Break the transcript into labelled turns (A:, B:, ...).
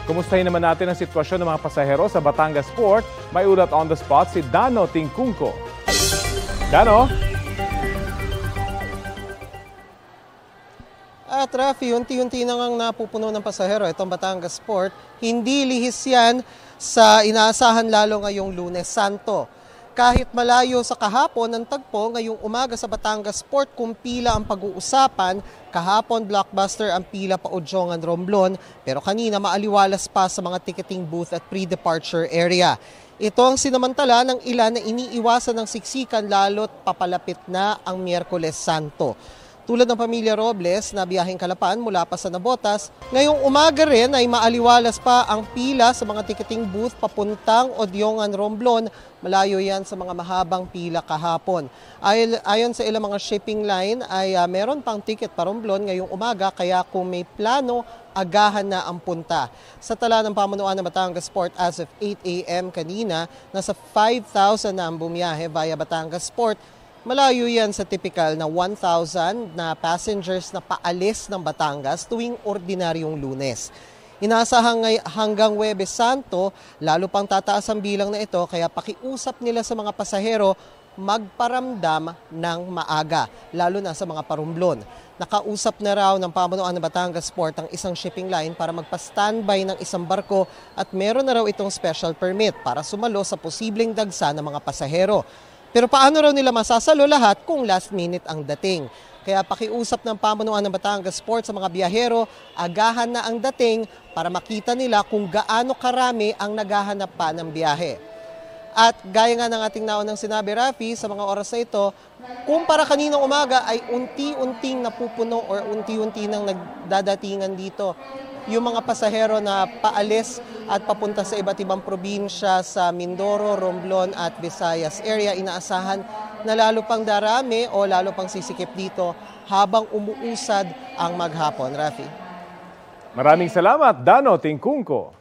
A: Kumustahin naman natin ang sitwasyon ng mga pasahero sa Batangas Port. May ulat on the spot si Dano Tingkungko. Dano?
B: At Rafi, unti-unti na ngang napupuno ng pasahero itong Batangas Port. Hindi lihis yan sa inaasahan lalo ngayong Lunes Santo. Kahit malayo sa kahapon ang tagpo, ngayong umaga sa Batangas Port kung pila ang pag-uusapan, kahapon blockbuster ang pila pa Odionggan Romblon, pero kanina maaliwalas pa sa mga ticketing booth at pre-departure area. Ito ang sinamantala ng ilan na iniiwasan ng siksikan lalo't papalapit na ang Miyerkules Santo. Tulad ng pamilya Robles na biyaheng Calapan mula pa sa Navotas, ngayong umaga rin ay maaliwalas pa ang pila sa mga ticketing booth papuntang Odionggan Romblon. Malayo yan sa mga mahabang pila kahapon. Ayon sa ilang mga shipping line ay meron pang ticket pa Romblon ngayong umaga, kaya kung may plano, agahan na ang punta. Sa tala ng pamunuan ng Batangas Port as of 8 a.m. kanina, nasa 5,000 na ang bumiyahe via Batangas Port. Malayo yan sa typical na 1,000 na passengers na paalis ng Batangas tuwing ordinaryong Lunes. Inaasahan hanggang Huwebes Santo, lalo pang tataas ang bilang na ito, kaya pakiusap nila sa mga pasahero magparamdam ng maaga, lalo na sa mga parumblon. Nakausap na raw ng pamunuan ng Batangas Port ang isang shipping line para magpa-standby ng isang barko at meron na raw itong special permit para sumalo sa posibleng dagsa ng mga pasahero. Pero paano raw nila masasalo lahat kung last minute ang dating? Kaya pakiusap ng pamunuan ng Batangas Port sa mga biyahero, agahan na ang dating para makita nila kung gaano karami ang naghahanap pa ng biyahe. At gaya nga ng ating naunang sinabi, Rafi, sa mga oras na ito, kung para kaninang umaga ay unti-unting napupuno or unti-unti nang nagdadatingan dito yung mga pasahero na paalis at papunta sa iba't ibang probinsya sa Mindoro, Romblon at Visayas area. Inaasahan na lalo pang darami o lalo pang sisikip dito habang umuusad ang maghapon. Rafi.
A: Maraming salamat, Dano Tingkungko.